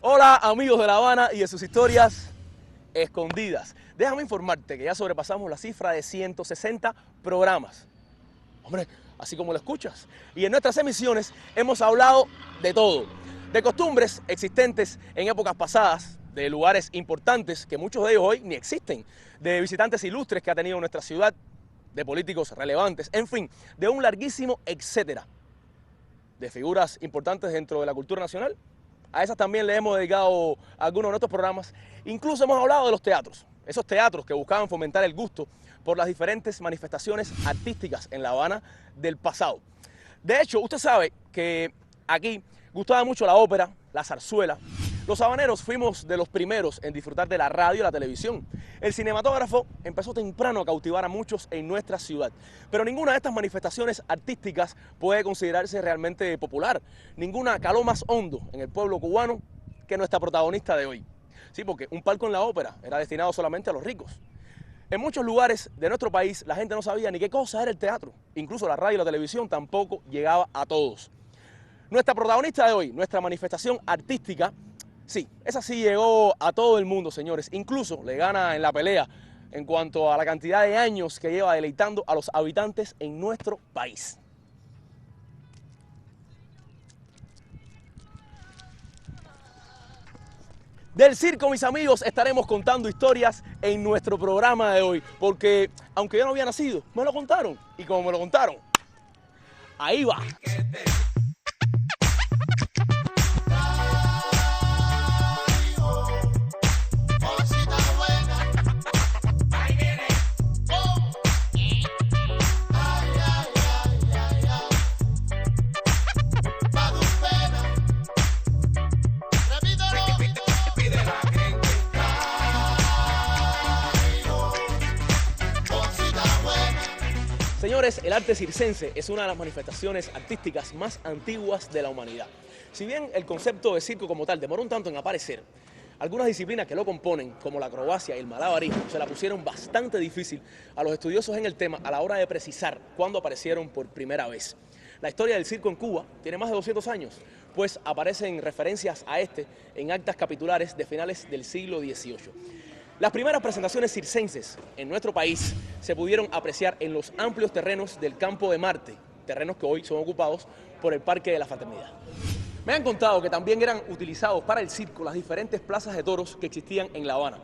Hola amigos de La Habana y de sus historias escondidas. Déjame informarte que ya sobrepasamos la cifra de 160 programas. Hombre, así como lo escuchas. Y en nuestras emisiones hemos hablado de todo. De costumbres existentes en épocas pasadas, de lugares importantes que muchos de ellos hoy ni existen, de visitantes ilustres que ha tenido nuestra ciudad, de políticos relevantes, en fin, de un larguísimo etcétera. De figuras importantes dentro de la cultura nacional. A esas también le hemos dedicado algunos de nuestros programas. Incluso hemos hablado de los teatros. Esos teatros que buscaban fomentar el gusto por las diferentes manifestaciones artísticas en La Habana del pasado. De hecho, usted sabe que aquí gustaba mucho la ópera, la zarzuela. Los habaneros fuimos de los primeros en disfrutar de la radio y la televisión. El cinematógrafo empezó temprano a cautivar a muchos en nuestra ciudad. Pero ninguna de estas manifestaciones artísticas puede considerarse realmente popular. Ninguna caló más hondo en el pueblo cubano que nuestra protagonista de hoy. Sí, porque un palco en la ópera era destinado solamente a los ricos. En muchos lugares de nuestro país la gente no sabía ni qué cosa era el teatro. Incluso la radio y la televisión tampoco llegaba a todos. Nuestra protagonista de hoy, nuestra manifestación artística, sí, esa sí llegó a todo el mundo, señores. Incluso le gana en la pelea en cuanto a la cantidad de años que lleva deleitando a los habitantes en nuestro país. Del circo, mis amigos, estaremos contando historias en nuestro programa de hoy. Porque, aunque yo no había nacido, me lo contaron. Y como me lo contaron, ahí va. Señores, el arte circense es una de las manifestaciones artísticas más antiguas de la humanidad. Si bien el concepto de circo como tal demoró un tanto en aparecer, algunas disciplinas que lo componen, como la acrobacia y el malabarismo, se la pusieron bastante difícil a los estudiosos en el tema a la hora de precisar cuándo aparecieron por primera vez. La historia del circo en Cuba tiene más de 200 años, pues aparecen referencias a este en actas capitulares de finales del siglo XVIII. Las primeras presentaciones circenses en nuestro país se pudieron apreciar en los amplios terrenos del Campo de Marte, terrenos que hoy son ocupados por el Parque de la Fraternidad. Me han contado que también eran utilizados para el circo las diferentes plazas de toros que existían en La Habana.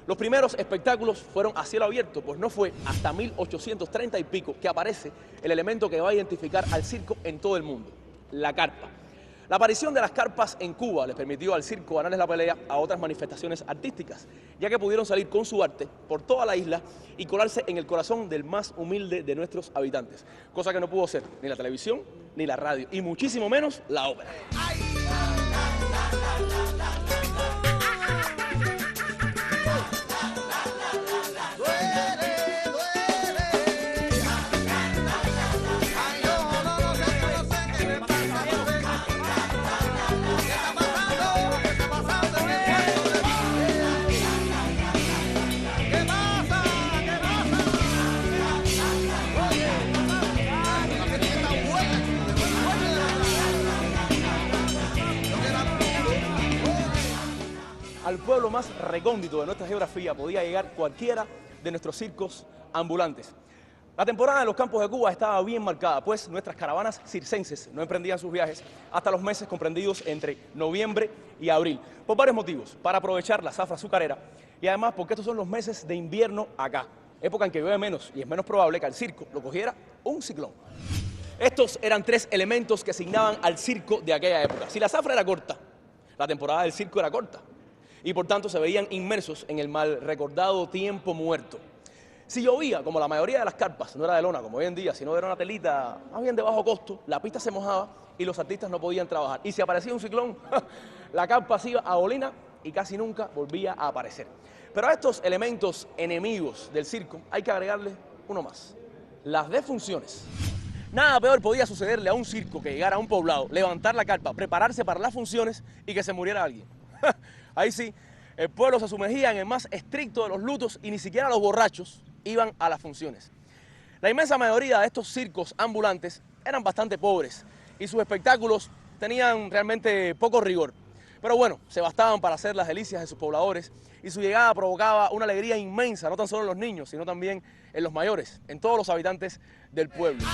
Los primeros espectáculos fueron a cielo abierto, pues no fue hasta 1830 y pico que aparece el elemento que va a identificar al circo en todo el mundo, la carpa. La aparición de las carpas en Cuba les permitió al circo ganarles la pelea a otras manifestaciones artísticas, ya que pudieron salir con su arte por toda la isla y colarse en el corazón del más humilde de nuestros habitantes, cosa que no pudo ser ni la televisión ni la radio, y muchísimo menos la ópera. Al pueblo más recóndito de nuestra geografía podía llegar cualquiera de nuestros circos ambulantes. La temporada de los campos de Cuba estaba bien marcada, pues nuestras caravanas circenses no emprendían sus viajes hasta los meses comprendidos entre noviembre y abril, por varios motivos: para aprovechar la zafra azucarera y además porque estos son los meses de invierno acá, época en que llueve menos y es menos probable que al circo lo cogiera un ciclón. Estos eran tres elementos que asignaban al circo de aquella época. Si la zafra era corta, la temporada del circo era corta, y por tanto se veían inmersos en el mal recordado tiempo muerto. Si llovía, como la mayoría de las carpas no era de lona como hoy en día, sino era una telita más bien de bajo costo, la pista se mojaba y los artistas no podían trabajar. Y si aparecía un ciclón, la carpa se iba a bolina y casi nunca volvía a aparecer. Pero a estos elementos enemigos del circo hay que agregarle uno más: las defunciones. Nada peor podía sucederle a un circo que llegara a un poblado, levantar la carpa, prepararse para las funciones y que se muriera alguien. Ahí sí, el pueblo se sumergía en el más estricto de los lutos y ni siquiera los borrachos iban a las funciones. La inmensa mayoría de estos circos ambulantes eran bastante pobres y sus espectáculos tenían realmente poco rigor. Pero bueno, se bastaban para hacer las delicias de sus pobladores y su llegada provocaba una alegría inmensa, no tan solo en los niños, sino también en los mayores, en todos los habitantes del pueblo.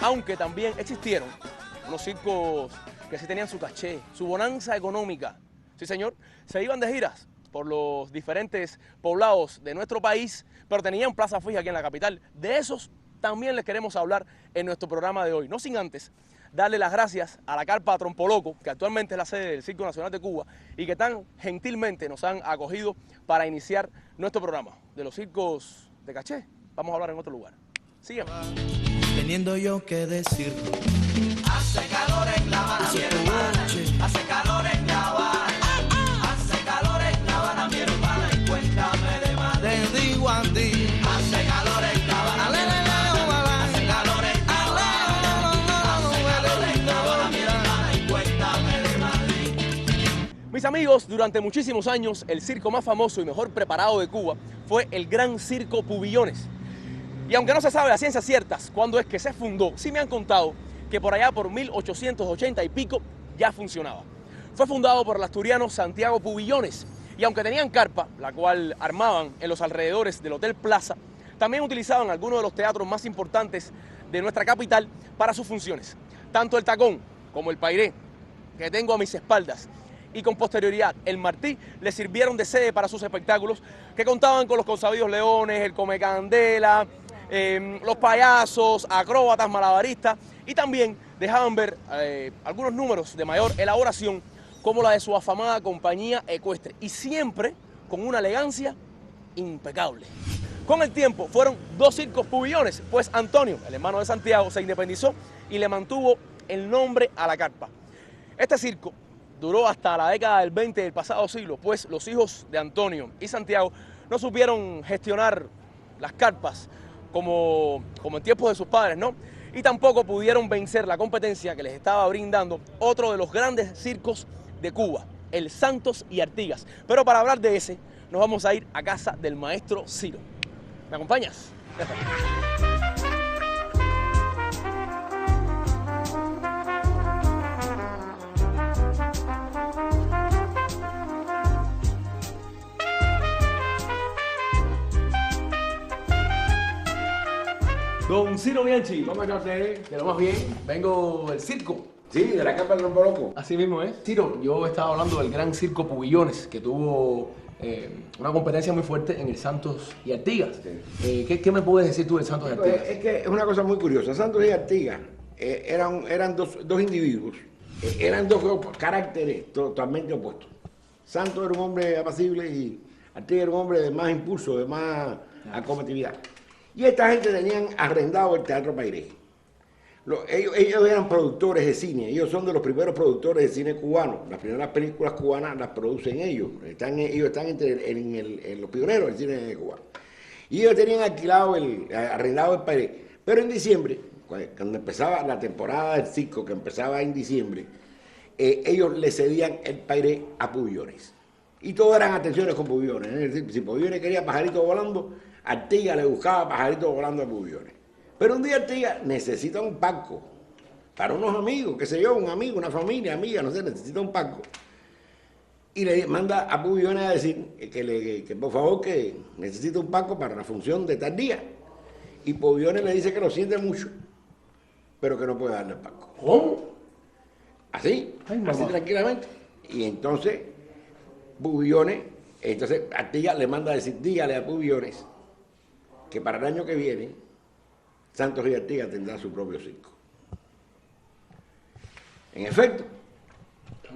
Aunque también existieron unos circos que sí tenían su caché, su bonanza económica. Sí, señor, se iban de giras por los diferentes poblados de nuestro país, pero tenían plaza fija aquí en la capital. De esos también les queremos hablar en nuestro programa de hoy. No sin antes darle las gracias a la carpa Trompoloco, que actualmente es la sede del Circo Nacional de Cuba y que tan gentilmente nos han acogido para iniciar nuestro programa. De los circos de caché, vamos a hablar en otro lugar. Sígueme. Teniendo yo que decir, hace calor en La Habana, mi hermana, hace calor en La Habana, hace calor en La Habana, mi hermana, y cuéntame de Madrid. te digo a ti, Hace calor en La Habana, mi hermana, hace calor en La Habana, hace calor en La Habana, mi hermana, y cuéntame de Madrid. Mis amigos, durante muchísimos años, el circo más famoso y mejor preparado de Cuba fue el Gran Circo Pubillones. Y aunque no se sabe a ciencias ciertas cuándo es que se fundó, sí me han contado que por allá por 1880 y pico ya funcionaba. Fue fundado por el asturiano Santiago Pubillones y aunque tenían carpa, la cual armaban en los alrededores del Hotel Plaza, también utilizaban algunos de los teatros más importantes de nuestra capital para sus funciones. Tanto el Tacón como el Pairé, que tengo a mis espaldas, y con posterioridad el Martí, le sirvieron de sede para sus espectáculos que contaban con los consabidos leones, el Comecandela, los payasos, acróbatas, malabaristas, y también dejaban ver algunos números de mayor elaboración como la de su afamada compañía ecuestre, y siempre con una elegancia impecable. Con el tiempo fueron dos circos pubillones, pues Antonio, el hermano de Santiago, se independizó y le mantuvo el nombre a la carpa. Este circo duró hasta la década del 20 del pasado siglo, pues los hijos de Antonio y Santiago no supieron gestionar las carpas como en tiempos de sus padres, ¿no? Y tampoco pudieron vencer la competencia que les estaba brindando otro de los grandes circos de Cuba, el Santos y Artigas. Pero para hablar de ese, nos vamos a ir a casa del maestro Ciro. ¿Me acompañas? Don Ciro Bianchi, ¿Cómo está usted? de lo más bien, vengo del circo. Sí, de la capa del Trompoloco. Así mismo es. Ciro, yo estaba hablando del Gran Circo Pubillones, que tuvo una competencia muy fuerte en el Santos y Artigas. Sí. ¿Qué me puedes decir tú del Santos y Artigas? Es que es una cosa muy curiosa. Santos y Artigas eran dos individuos, eran dos caracteres totalmente opuestos. Santos era un hombre apacible y Artigas era un hombre de más impulso, de más acometividad. Y esta gente tenían arrendado el Teatro Pairé. Ellos eran productores de cine, ellos son de los primeros productores de cine cubano. Las primeras películas cubanas las producen ellos. Ellos están en los pioneros del cine cubano. Y ellos tenían arrendado el Pairé. Pero en diciembre, cuando empezaba la temporada del circo, que empezaba en diciembre, ellos le cedían el Pairé a Pubillones. Y todo eran atenciones con Pubillones. Es decir, si Pubillones quería pajarito volando, Artigas le buscaba pajarito volando a Pubillones. Pero un día Artigas necesita un palco para unos amigos, qué sé yo, un amigo, una familia, amiga, no sé, necesita un palco. Y le manda a Pubillones a decir que por favor que necesita un palco para la función de tal día. Y Pubillones le dice que lo siente mucho, pero que no puede darle el palco. ¿Cómo? Así, Ay, mamá. así tranquilamente. Y entonces Artigas le manda a decir, dígale a Pubillones que para el año que viene Santos y Artigas tendrán su propio circo. En efecto,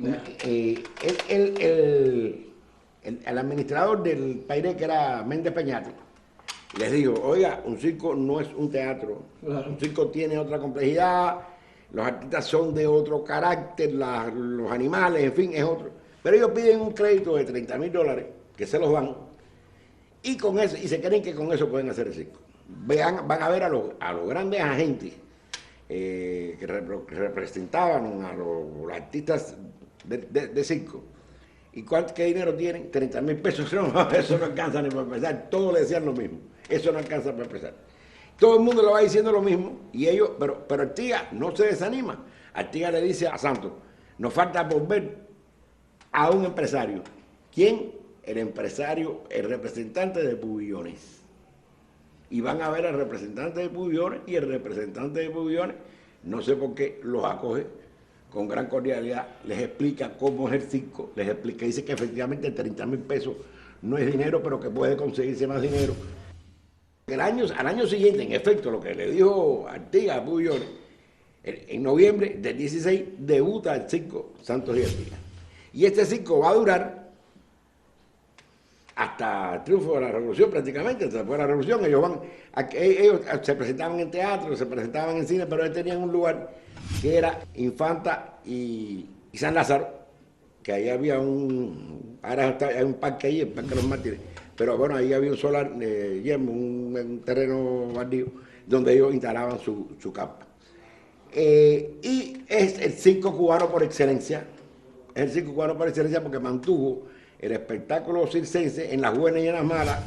el administrador del Pairé, que era Méndez Peñate, les dijo, oiga, un circo no es un teatro, Claro. un circo tiene otra complejidad, los artistas son de otro carácter, los animales, en fin, es otro. Pero ellos piden un crédito de $30,000, que se los dan, y con eso, y se creen que con eso pueden hacer el circo. Van a ver a los grandes agentes que representaban a los artistas de circo, ¿Y qué dinero tienen? 30,000 pesos. No, eso no alcanza ni para empezar. Todos le decían lo mismo. Eso no alcanza para empezar. Todo el mundo le va diciendo lo mismo. Y ellos, pero Artigas no se desanima. Artigas le dice a Santos, nos falta por ver a un empresario. ¿Quién? El empresario, el representante de Pubillones. Y van a ver al representante de Pubillones, y el representante de Pubillones, no sé por qué, los acoge con gran cordialidad, les explica cómo es el circo, les explica, dice que efectivamente 30,000 pesos no es dinero, pero que puede conseguirse más dinero. Al año siguiente, en efecto, lo que le dijo Artigas a Pubillones, en noviembre del 16 debuta el circo Santos y Artigas. Y este circo va a durar hasta el triunfo de la Revolución, prácticamente, después de la Revolución. Ellos se presentaban en teatro, se presentaban en cine, pero ellos tenían un lugar que era Infanta y San Lázaro, que ahí había ahora hay un parque ahí, el Parque de los Mártires, pero bueno, ahí había un solar, un terreno baldío, donde ellos instalaban su campa. Y es el circo cubano por excelencia, porque mantuvo el espectáculo circense en las buenas y en las malas,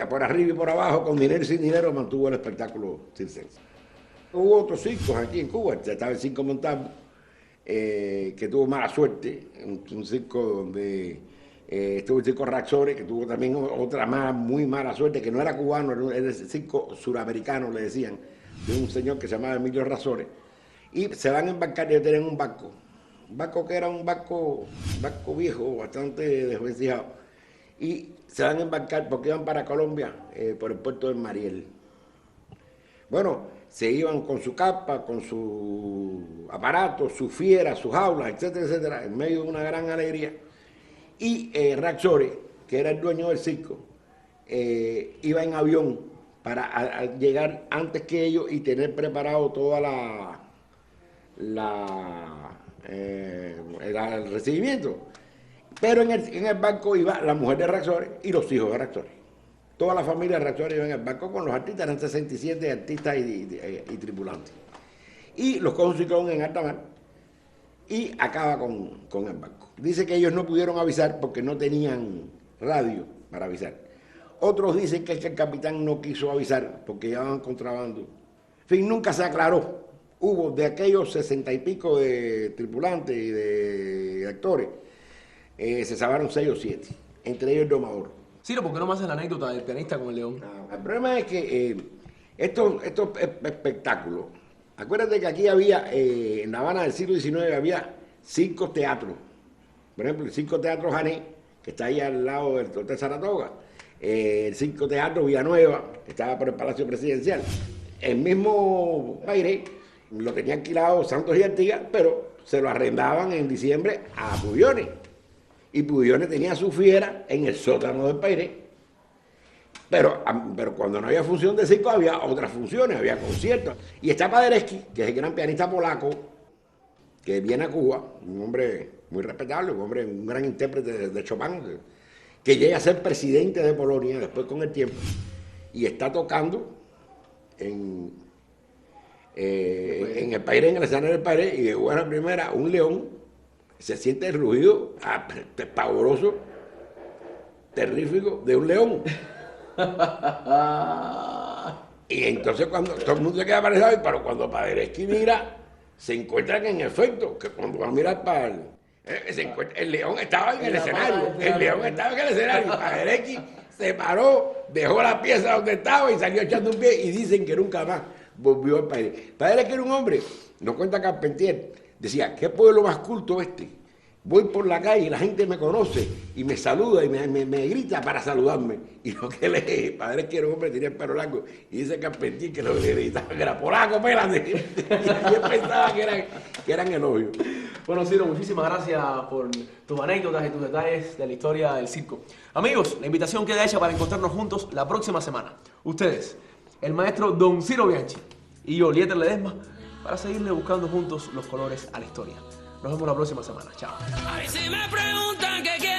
por arriba y por abajo, con dinero y sin dinero, mantuvo el espectáculo circense. Hubo otros circos aquí en Cuba, estaba el Circo Montalvo, que tuvo mala suerte, un circo donde estuvo el Circo Raxores, que tuvo también otra muy mala suerte, que no era cubano, era el circo suramericano, le decían, de un señor que se llamaba Emilio Razores, y se van a embarcar, ellos tenían un barco que era un barco viejo, bastante desvencijado, y se van a embarcar porque iban para Colombia por el puerto de Mariel. Bueno, se iban con su capa, con su aparato, su fiera, sus jaulas, etcétera, etcétera, en medio de una gran alegría. Y Raxores, que era el dueño del circo, iba en avión para llegar antes que ellos y tener preparado toda el recibimiento. Pero en el barco iba la mujer de Raxores y los hijos de Raxores. Toda la familia de Raxores iba en el barco con los artistas, eran 67 artistas y tripulantes. Y los coge un ciclón en alta mar y acaba con el barco. Dice que ellos no pudieron avisar porque no tenían radio para avisar. Otros dicen que el capitán no quiso avisar porque llevaban contrabando. En fin, nunca se aclaró. Hubo de aquellos 60 y pico de tripulantes y de actores, se salvaron 6 o 7, entre ellos el domador. Ciro, ¿por qué no me haces la anécdota del pianista con el león? El problema es que estos espectáculos, acuérdate que aquí había, en La Habana del siglo XIX, había 5 teatros. Por ejemplo, el Circo Teatro Jané, que está ahí al lado del Hotel Saratoga, el Circo Teatro Villanueva, que estaba por el Palacio Presidencial. El mismo Pairé lo tenía alquilado Santos y Artigas, pero se lo arrendaban en diciembre a Pubillones. Y Pubillones tenía su fiera en el sótano del Pairé. Pero cuando no había función de circo, había otras funciones, había conciertos. Y está Paderewski, que es el gran pianista polaco, que viene a Cuba, un hombre muy respetable, un gran intérprete de Chopin, que llega a ser presidente de Polonia después con el tiempo, y está tocando en el Pairé, en el escenario del Pairé, y de buena primera, un león. Se siente el rugido pavoroso, terrífico, de un león. Y entonces cuando todo el mundo se queda paralizado, pero cuando Paderewski mira, se encuentra que en efecto, que cuando va a mirar para el león estaba en el escenario. El león estaba en el escenario. Paderewski se paró, dejó la pieza donde estaba y salió echando un pie, y dicen que nunca más volvió al Pairé. Paderewski era un hombre, nos cuenta Carpentier, decía, ¿qué pueblo más culto este? Voy por la calle y la gente me conoce y me saluda y me grita para saludarme. Y lo que le dije, Paderewski era un hombre, tenía el pelo largo, y dice Carpentier que lo que le gritaba que era polaco, pélate. Y yo pensaba que eran elogios. Bueno, Ciro, muchísimas gracias por tus anécdotas y tus detalles de la historia del circo. Amigos, la invitación queda hecha para encontrarnos juntos la próxima semana. Ustedes, el maestro Don Ciro Bianchi y yo, Lieter Ledesma, para seguirle buscando juntos los colores a la historia. Nos vemos la próxima semana. Chao. Ay, si me preguntan qué quiero